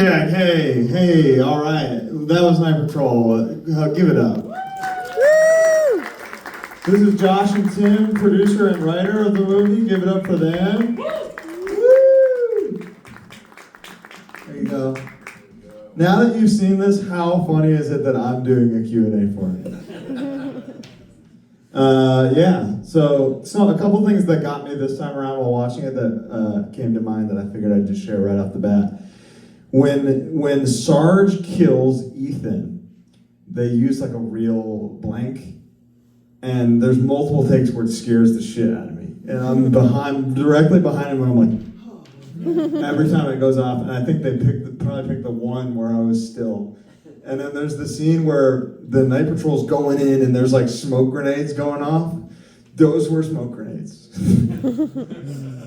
Check. Hey, all right. That was Night Patrol. Give it up. This is Josh and Tim, producer and writer of the movie. Give it up for them. Woo! There you go. Now that you've seen this, how funny is it that I'm doing a Q&A for it? So a couple things that got me this time around while watching it that came to mind that I figured I'd just share right off the bat. When Sarge kills Ethan, they use like a real blank, and there's multiple takes where it scares the shit out of me. And I'm directly behind him, and I'm like, every time it goes off, and I think they probably picked the one where I was still. And then there's the scene where the night patrol's going in, and there's like smoke grenades going off. Those were smoke grenades.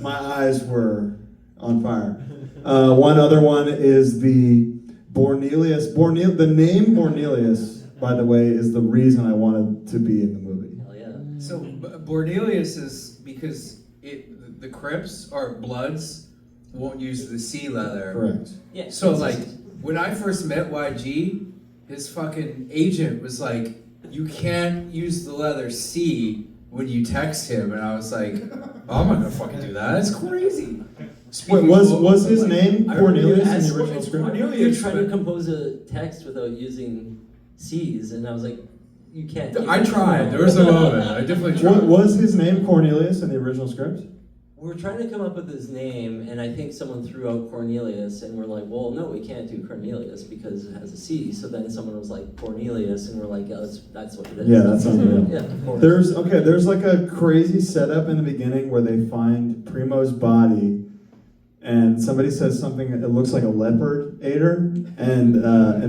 My eyes were on fire. One other one is the Bornelius. The name Bornelius, by the way, is the reason I wanted to be in the movie. Hell yeah. So Bornelius is because the Crips or Bloods won't use the sea leather. Correct. Yeah. So like when I first met YG, his fucking agent was like, "You can't use the leather C when you text him," and I was like, "Oh, I'm not gonna fucking do that. That's crazy." Wait, was his name Cornelius in the original script? Cornelius tried to compose a text without using C's, and I was like, "You can't." I tried. There was a moment. I definitely tried. Was his name Cornelius in the original script? We're trying to come up with his name, and I think someone threw out Cornelius, and we're like, well, no, we can't do Cornelius because it has a C. So then someone was like, Cornelius, and we're like, yeah, that's what it is. Yeah, that's unreal. Yeah, of course. There's like a crazy setup in the beginning where they find Primo's body, and somebody says something, it looks like a leopard ate her, and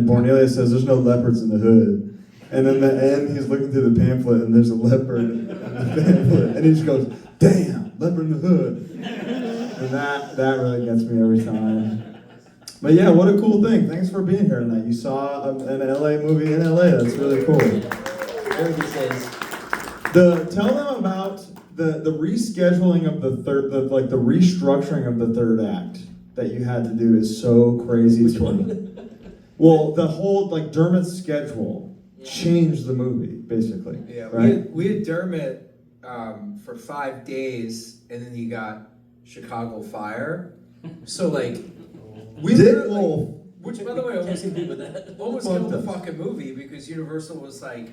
Bornelius says, there's no leopards in the hood. And then at the end, he's looking through the pamphlet, and there's a leopard in the pamphlet, and he just goes, damn, leopard in the hood. And that really gets me every time. But yeah, what a cool thing. Thanks for being here tonight. You saw an LA movie in LA. That's really cool. Very good days. Tell them about the rescheduling of the restructuring of the third act that you had to do is so crazy. Which one? Well, the whole Dermot's schedule changed the movie, basically. Yeah, right? we had Dermot for 5 days, and then he got Chicago Fire. So we did which by the way almost killed the us. fucking movie because Universal was like,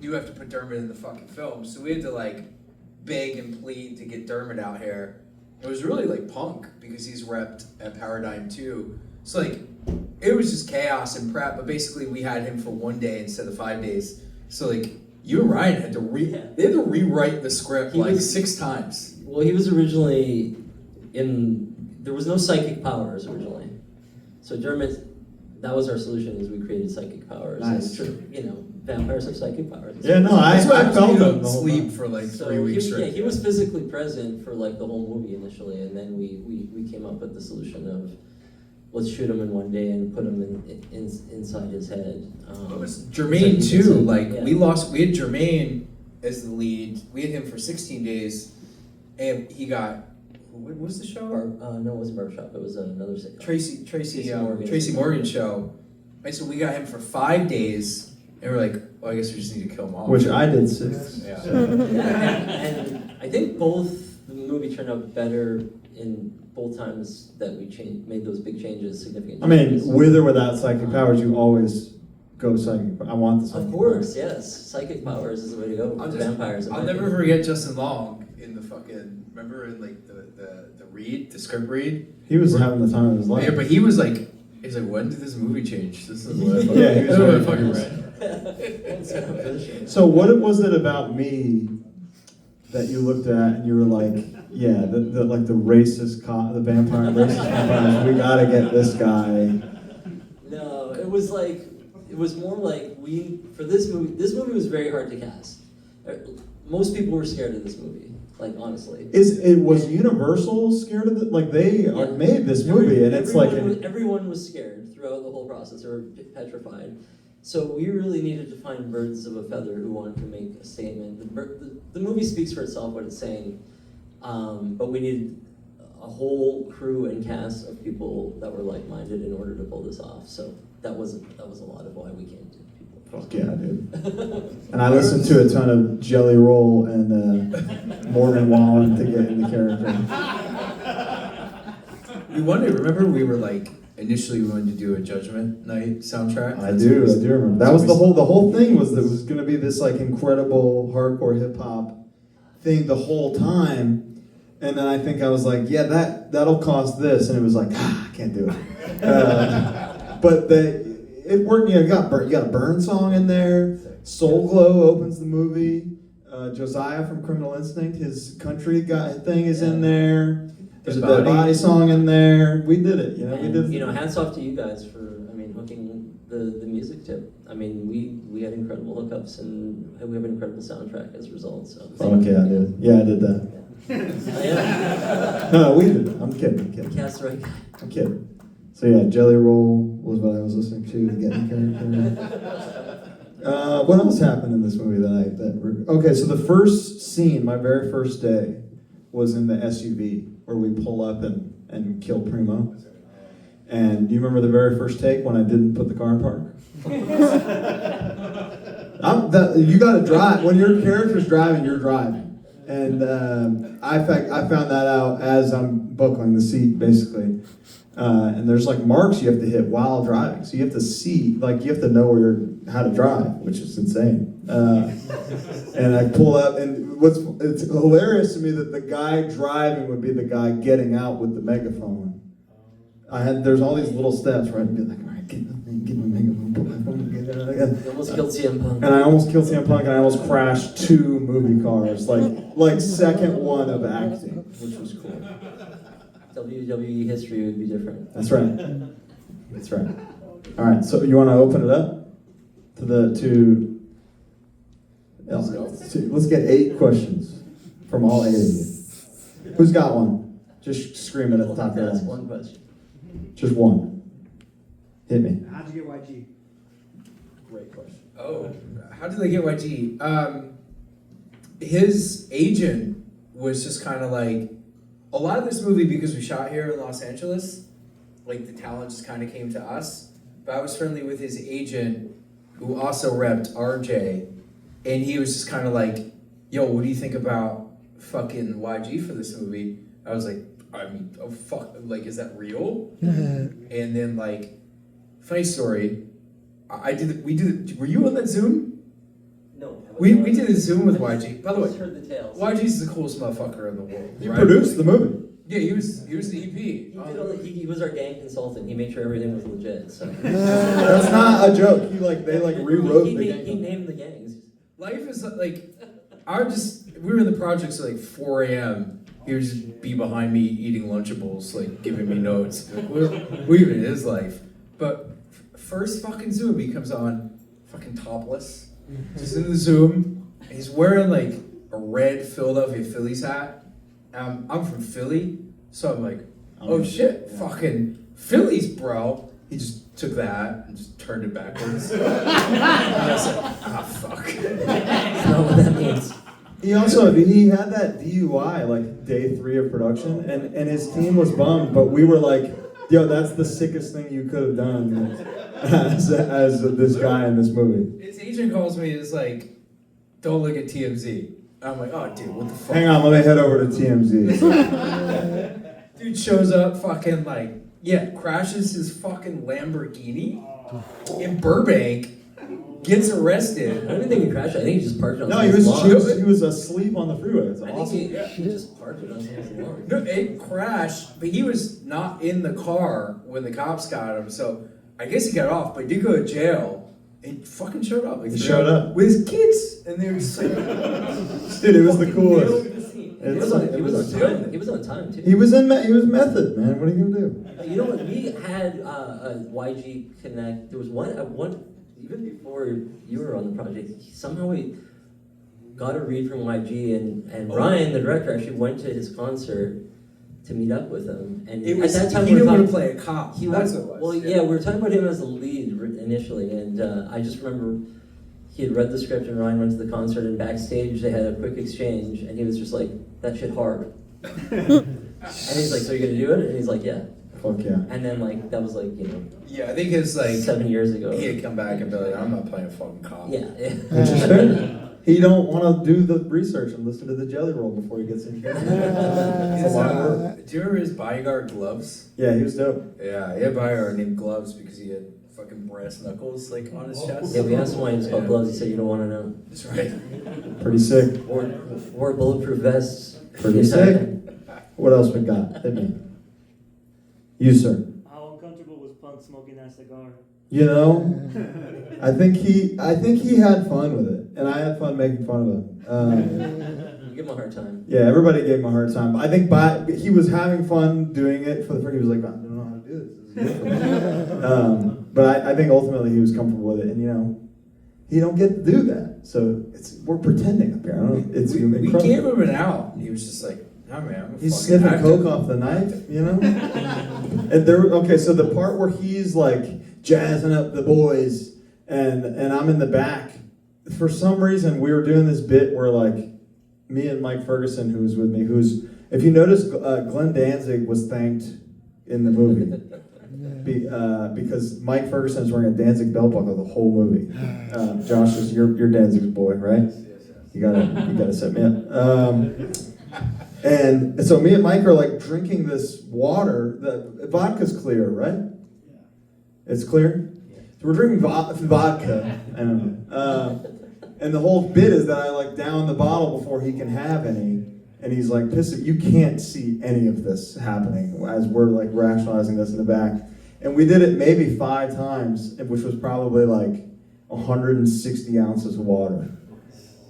you have to put Dermot in the fucking film. So we had to beg and plead to get Dermot out here. It was really punk because he's repped at Paradigm 2. So it was just chaos and prep, but basically we had him for 1 day instead of 5 days. So you and Ryan had to rewrite the script 6 times. Well, he was originally there was no psychic powers originally. So Dermot, that was our solution, is we created psychic powers. Nice. And, vampires have psychic powers. Yeah, no, I felt them. Sleep for 3 weeks straight. He was physically present for the whole movie initially, and then we came up with the solution of, let's shoot him in 1 day and put him inside his head. It was Jermaine too. We had Jermaine as the lead. We had him for 16 days, and he got. What was the show? No, it wasn't Barbershop. It was another sitcom. Tracy Morgan show. And so we got him for 5 days, and we're like, well, I guess we just need to kill him off. Which I did 6. Yeah. And I think the movie turned out better in both times that we made those big changes, significant changes. I mean, with or without psychic powers, you always go psychic. I want the psychic Of course, yes. Psychic powers is the way to go. Vampires. I'll never forget Justin Long in the fucking, remember in the script read? He was having the time of his life. Yeah, but he was he's like, when did this movie change? This is what he was really fucking right. So what was it about me that you looked at and you were like, yeah, the racist the vampire racist vampires, we gotta get this guy. No, it was more for this movie was very hard to cast. Most people were scared of this movie, honestly. Was Universal scared of it? They made this movie, and everyone was scared throughout the whole process. They were petrified. So we really needed to find birds of a feather who wanted to make a statement. The movie speaks for itself, what it's saying, but we needed a whole crew and cast of people that were like-minded in order to pull this off. So that was a lot of why we came to people. Fuck yeah, dude. And I listened to a ton of Jelly Roll and Morgan Wallen to get into character. We wanted. Remember, we were like initially we wanted to do a Judgment Night soundtrack. I do remember. That was the whole thing was that it was going to be this like incredible hardcore hip hop thing the whole time. And then I think I was like, yeah, that'll cost this, and it was like, I can't do it. But it worked. You got a Burn song in there. Soul Glow opens the movie. Josiah from Criminal Instinct, his country guy thing is in there. There's a Dead Body song in there. We did it. We did. Hats off to you guys for hooking the music tip. We had incredible hookups, and we have an incredible soundtrack as a result. So. Okay, I did. Yeah, I did that. Yeah. No, we did it. I'm kidding. Cast the right guy. I'm kidding. So yeah, Jelly Roll was what I was listening to get in character. What else happened in this movie okay, so the first scene, my very first day, was in the SUV where we pull up and kill Primo. And do you remember the very first take when I didn't put the car in park? You got to drive. When your character's driving, you're driving. And I found that out as I'm buckling the seat, basically. And there's like marks you have to hit while driving. So you have to see, like you have to know how to drive, which is insane. And I pull up, and it's hilarious to me that the guy driving would be the guy getting out with the megaphone. There's all these little steps where I'd be like, all right, get my megaphone, put my phone, get it. You almost killed CM Punk. And I almost killed CM Punk, and I almost crashed 2 movie cars, like second one of acting, which was cool. WWE history would be different. That's right. That's right. All right, so you want to open it up let's get 8 questions from all 8 of you. Who's got one? Just scream it at the top of your That's lungs. one question. Just one. Hit me. How'd you get YG? Great question. Oh, how did they get YG? His agent was just kind of like, a lot of this movie, because we shot here in Los Angeles, like the talent just kind of came to us. But I was friendly with his agent, who also repped RJ, and he was just kind of like, yo, what do you think about fucking YG for this movie? I was like, oh fuck, like, is that real? And then like, funny story, were you on that Zoom? No. We did a Zoom with YG. By the way, I just heard the tales. YG's the coolest motherfucker in the world. He produced the movie. Yeah, he was the EP. He was our gang consultant. He made sure everything was legit. So. That's not a joke. They rewrote the game. He named the gangs. Life is like, we were in the projects at like 4 a.m. He would just be behind me eating Lunchables, like giving me notes. Like, what even is life? But first fucking Zoom, he comes on fucking topless, just in the Zoom. And he's wearing like a red Philadelphia Phillies hat. I'm from Philly, so I'm like, oh shit, fucking Phillies, bro. He just took the hat and just turned it backwards. And I was like, fuck. That's not what that means. He had that DUI like day 3 of production, and his team was bummed, but we were like, yo, that's the sickest thing you could have done as this guy in this movie. His agent calls me and is like, don't look at TMZ. I'm like, oh dude, what the fuck? Hang on, let me head over to TMZ. Dude shows up fucking like, crashes his fucking Lamborghini in Burbank, gets arrested. I don't even think he crashed. I think he just parked on No, someone's lawn. he was asleep on the freeway. It's I awesome. think he just parked it on someone's lawn. No, it crashed, but he was not in the car when the cops got him, so I guess he got off, but he did go to jail. He fucking showed up. Like, He showed up. with his kids, and they were just like, Dude, it was the coolest. Nailed the scene. He was on time. He was on time too. He was method, man. What are you gonna do? You know what? We had a YG Connect. There was one even before you were on the project. Somehow we got a read from YG, and Ryan, the director, actually went to his concert to meet up with him. And it was, at that time, he we didn't were want to talking- play a cop. He That's was, what it was. well, yeah, we were talking about him as the lead initially, and I just remember he had read the script, and Ryan went to the concert, and backstage they had a quick exchange, and he was just like, "That shit hard." And he's like, so you're gonna do it? And he's like, yeah. Fuck yeah. And then like that was like, Yeah, I think it's like 7 years ago. he'd come back and be like, I'm not playing a fucking cop. Yeah. Which is fair. He don't want to do the research and listen to the jelly roll before he gets in here. It's a lot of work. Do you remember his bodyguard gloves? Yeah, he was dope. Yeah, he had a bodyguard named Gloves because he had fucking brass knuckles like on his chest. Yeah, we asked him why he was called gloves. He said you don't want to know. That's right. Pretty sick. Wore bulletproof vests. Pretty sick. What else we got? Hit me. You, sir. How uncomfortable was Punk smoking that cigar? You know, I think he had fun with it, and I had fun making fun of him. You give him a hard time. Yeah, everybody gave him a hard time. I think he was having fun doing it for the first. He was like, I don't know how to do this. This is good for me. But I think ultimately he was comfortable with it, and you know, he don't get to do that. So we're pretending up here. I don't know. It's we incredible. gave him an out. He was just like, no man, I'm a He's fucking sniffing actor. coke off the knife, you know? And okay, so the part where he's like jazzing up the boys and I'm in the back, for some reason we were doing this bit where like me and Mike Ferguson, who was with me, if you notice, Glenn Danzig was thanked in the movie because Mike Ferguson is wearing a Danzig belt buckle the whole movie. Josh, you're Danzig's boy, right? You gotta set me up. And so me and Mike are like drinking this water. The vodka's clear, right? Yeah. It's clear? Yeah. So we're drinking vodka. I don't know. And the whole bit is that I like down the bottle before he can have any. And he's like, pissed. You can't see any of this happening as we're like rationalizing this in the back. And we did it maybe 5 times, which was probably like 160 ounces of water.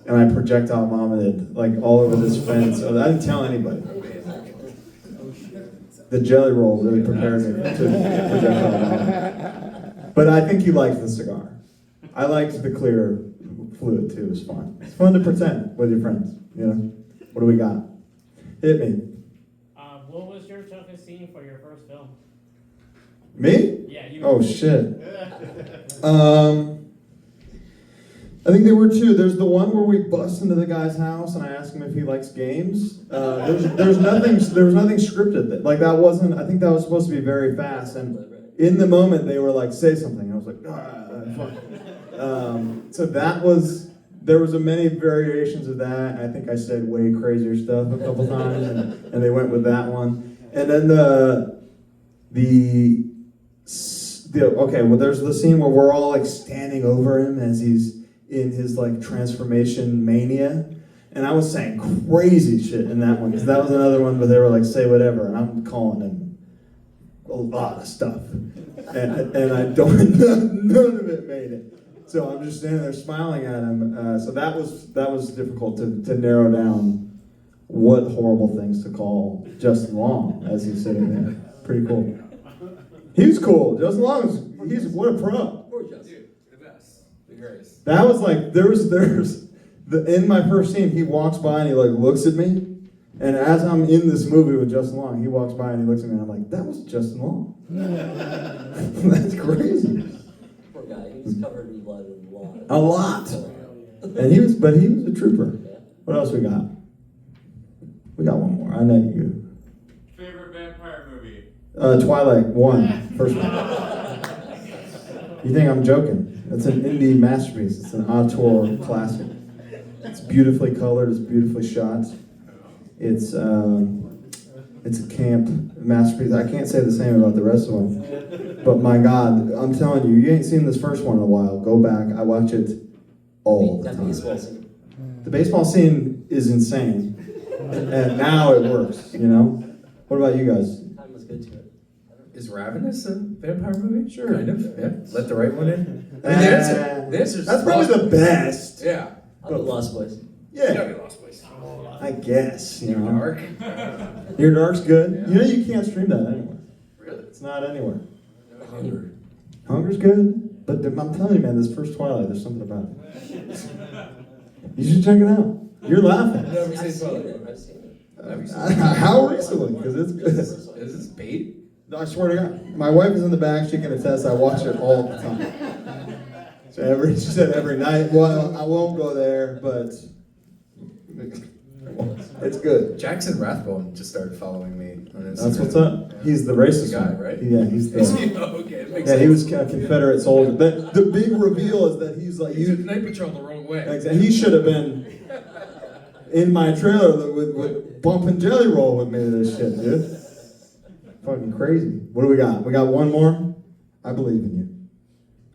And I projectile vomited like all over this fence. I didn't tell anybody. The jelly roll really prepared me to projectile vomit. But I think he liked the cigar. I liked the clear fluid too. It was fun. It's fun to pretend with your friends. You know. What do we got? Hit me. What was your toughest scene for your first film? Me? Yeah, you. Oh shit. I think there were 2. There's the one where we bust into the guy's house and I ask him if he likes games. There was nothing scripted. Like that wasn't. I think that was supposed to be very fast. And in the moment they were like, "Say something." I was like, fuck. So that was. There was many variations of that. I think I said way crazier stuff a couple times, and they went with that one. And then there's the scene where we're all like standing over him as he's in his like transformation mania, and I was saying crazy shit in that one because that was another one where they were like, say whatever, and I'm calling him a lot of stuff, and I don't none of it made it. So I'm just standing there smiling at him. So that was difficult to narrow down what horrible things to call Justin Long as he's sitting there. Pretty cool. He's cool. Justin Long he's what a pro. Poor Justin. Dude, the best. The greatest. That was like in my first scene he walks by and he like looks at me, and as I'm in this movie with Justin Long, he walks by and he looks at me and I'm like, that was Justin Long. That's crazy. Poor guy. He was covered in blood A lot. And he was a trooper. Yeah. What else we got? We got one more. I know you. Favorite vampire movie? Twilight 1. First one. You think I'm joking? It's an indie masterpiece. It's an auteur classic. It's beautifully colored. It's beautifully shot. It's a camp masterpiece. I can't say the same about the rest of them. But my God, I'm telling you, you ain't seen this first one in a while. Go back. I watch it all the That time. baseball scene. The baseball scene is insane. And now it works, you know? What about you guys? Time was good to it. Is Ravenous a vampire movie? Sure. Kind of. Yeah. Let the right one in. Uh, The answer's That's probably the best. Yeah. I'll go Lost Boys. Yeah, Lost Place. I guess, you know. Dark. Near Dark's good. Yeah. You know you can't stream that anywhere. Really? It's not anywhere. Hunger. Hunger's good, but I'm telling you, man, this first Twilight, there's something about it. You should check it out. You're laughing. Never I've seen seen Twilight. it. I've seen it. Have you seen it? How recently? Because it's good. Is this bait? No, I swear to God. My wife is in the back. She can attest. I watch it all the time. So she said every night. Well, I won't go there, but It's good. Jackson Rathbone just started following me on Instagram. That's what's up. He's the racist guy, one. right? Yeah, he's the. Okay, it makes Yeah, he sense. was a Confederate soldier. The big reveal is that he's like He took you. Night Patrol the wrong way. Exactly. He should have been in my trailer with bumping Jelly Roll with me to this shit, dude. Fucking crazy. What do we got? We got one more. I believe in you.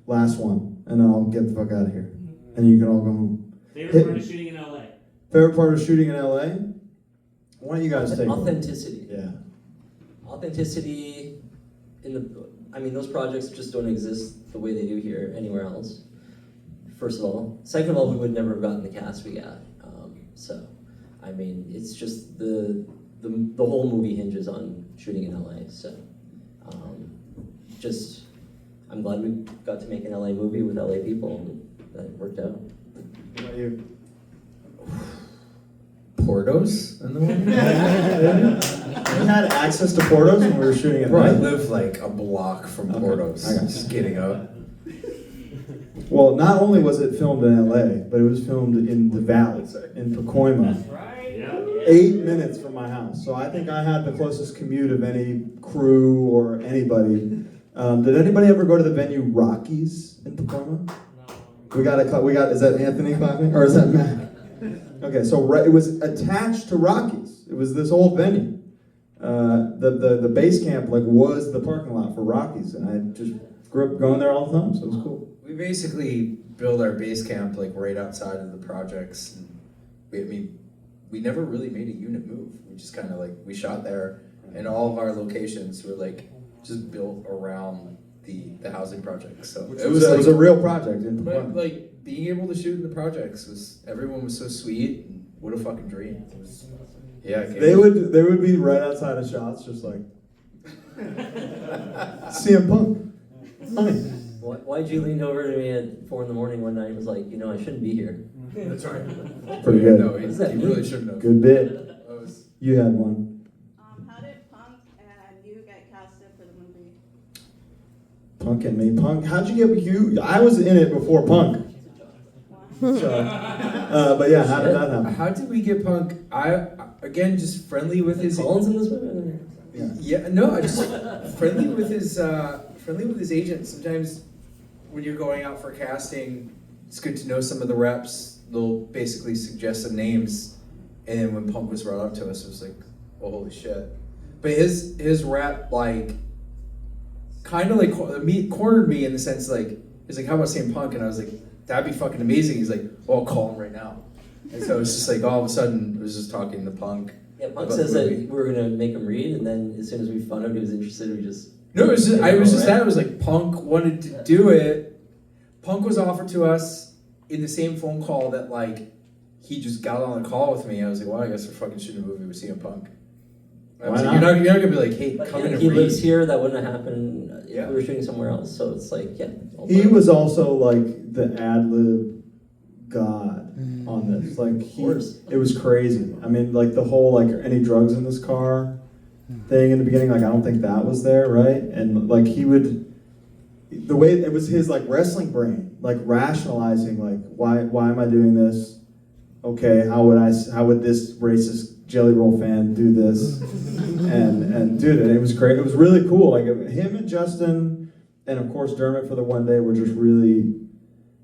Last one, and then I'll get the fuck out of here, and you can all go home. Favorite part of shooting in LA? Favorite part of shooting in LA? Why don't you guys take it? Authenticity. Yeah. Authenticity in the, I mean, those projects just don't exist the way they do here anywhere else. First of all. Second of all, we would never have gotten the cast we got. So, I mean, it's just the whole movie hinges on shooting in LA. So, just, I'm glad we got to make an LA movie with LA people and that it worked out. What about you? Portos in the movie? We had access to Portos when we were shooting at Bro, I night. live like a block from Okay, Portos. I got you. Just getting up. Well, not only was it filmed in LA, but it was filmed in the valley, in Pacoima. Right? Yeah. 8 minutes from my house. So I think I had the closest commute of any crew or anybody. Did anybody ever go to the venue Rockies in Pacoima? No. We got, is that Anthony clapping? Or is that Matt? Okay, so it was attached to Rockies. It was this old venue. The base camp like was the parking lot for Rockies, and I just grew up going there all the time, so it was cool. We basically build our base camp like right outside of the projects. And we never really made a unit move. We just kind of like, we shot there, and all of our locations were like just built around the housing projects. So It was a real project in But Pacoima. like being able to shoot in the projects was, everyone was so sweet, and what a fucking dream. It was, yeah. They would be right outside of shots, just like CM Punk. Honey. YG leaned over to me at 4 in the morning one night and was like, you know, I shouldn't be here. That's right. Pretty good. No, What does he that really mean? shouldn't have. Good bit. That was- You had one. How did Punk and you get casted for the movie? Punk and me. Punk. How'd you get you? I was in it before Punk. Wow. So, but yeah, how did that happen? How did we get Punk? Again, just friendly with his. Colin's in this movie? Yeah. Yeah, no, I just friendly with his agent. Sometimes when you're going out for casting, it's good to know some of the reps. They'll basically suggest some names, and then when Punk was brought up to us, it was like, oh holy shit. But his rep like kind of like cornered me in the sense like he's like, how about seeing Punk? And I was like, that'd be fucking amazing. He's like, well, I'll call him right now. And so it's just like all of a sudden I was just talking to Punk. Yeah, Punk about says the that movie. we were gonna make him read, and then as soon as we found out he was interested, we just No, it was just that. It was like Punk wanted to do it. Punk was offered to us in the same phone call that like he just got on a call with me. I was like, well, I guess we're fucking shooting a movie with CM Punk. I was Why like, not? you're not gonna be like, hey, But come in and he read. lives here. That wouldn't have happened if Yeah. we were shooting somewhere else. So it's like, yeah. I'll He work. was also like the ad lib god on this. Like course. it was crazy. I mean, like the whole like any drugs in this car thing in the beginning. Like I don't think that was there, right? And like he would. The way it was his like wrestling brain, like rationalizing like why am I doing this? Okay, how would this racist Jelly Roll fan do this? and dude, it was great. It was really cool. Like him and Justin, and of course Dermot for the one day were just really.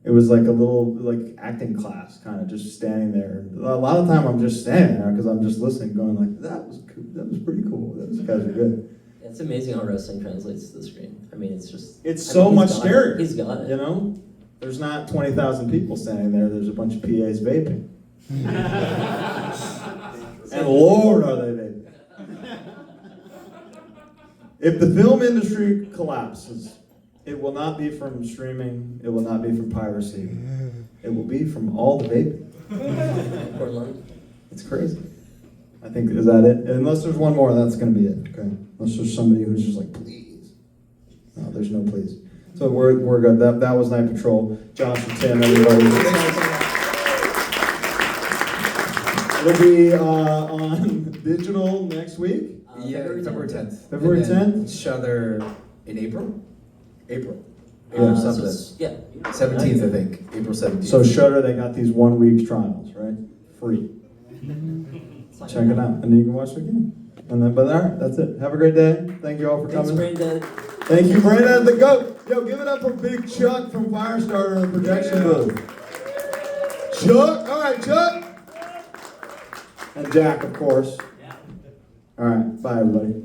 It was like a little like acting class, kind of just standing there. A lot of time I'm just standing there because I'm just listening, going like that was cool. That was pretty cool. Those guys are good. It's amazing how wrestling translates to the screen. I mean, it's just. It's I so mean, much he's got it. scarier. He's got it. You know, there's not 20,000 people standing there. There's a bunch of PAs vaping. And Lord, are they vaping. If the film industry collapses, it will not be from streaming. It will not be from piracy. It will be from all the vaping. Portland. It's crazy. I think, is that it? Unless there's one more, that's going to be it. Okay. Unless there's somebody who's just like, please. No, there's no please. So we're good. That was Night Patrol. Josh and Tim, everybody. It'll be on digital next week. Yeah, February 10th. February And then 10th? Shudder in April. April Yeah. So something. it's- yeah. 17th, I think. April 17th. So Shudder, they got these 1 week trials, right? Free. Check it out, and you can watch it again. And then, but all right, that's it. Have a great day. Thank you all for Thanks, coming. Brandon. Thank you, Brandon, the GOAT. Yo, give it up for Big Chuck from Firestarter in the projection booth. Chuck, all right, Chuck. And Jack, of course. All right, bye, everybody.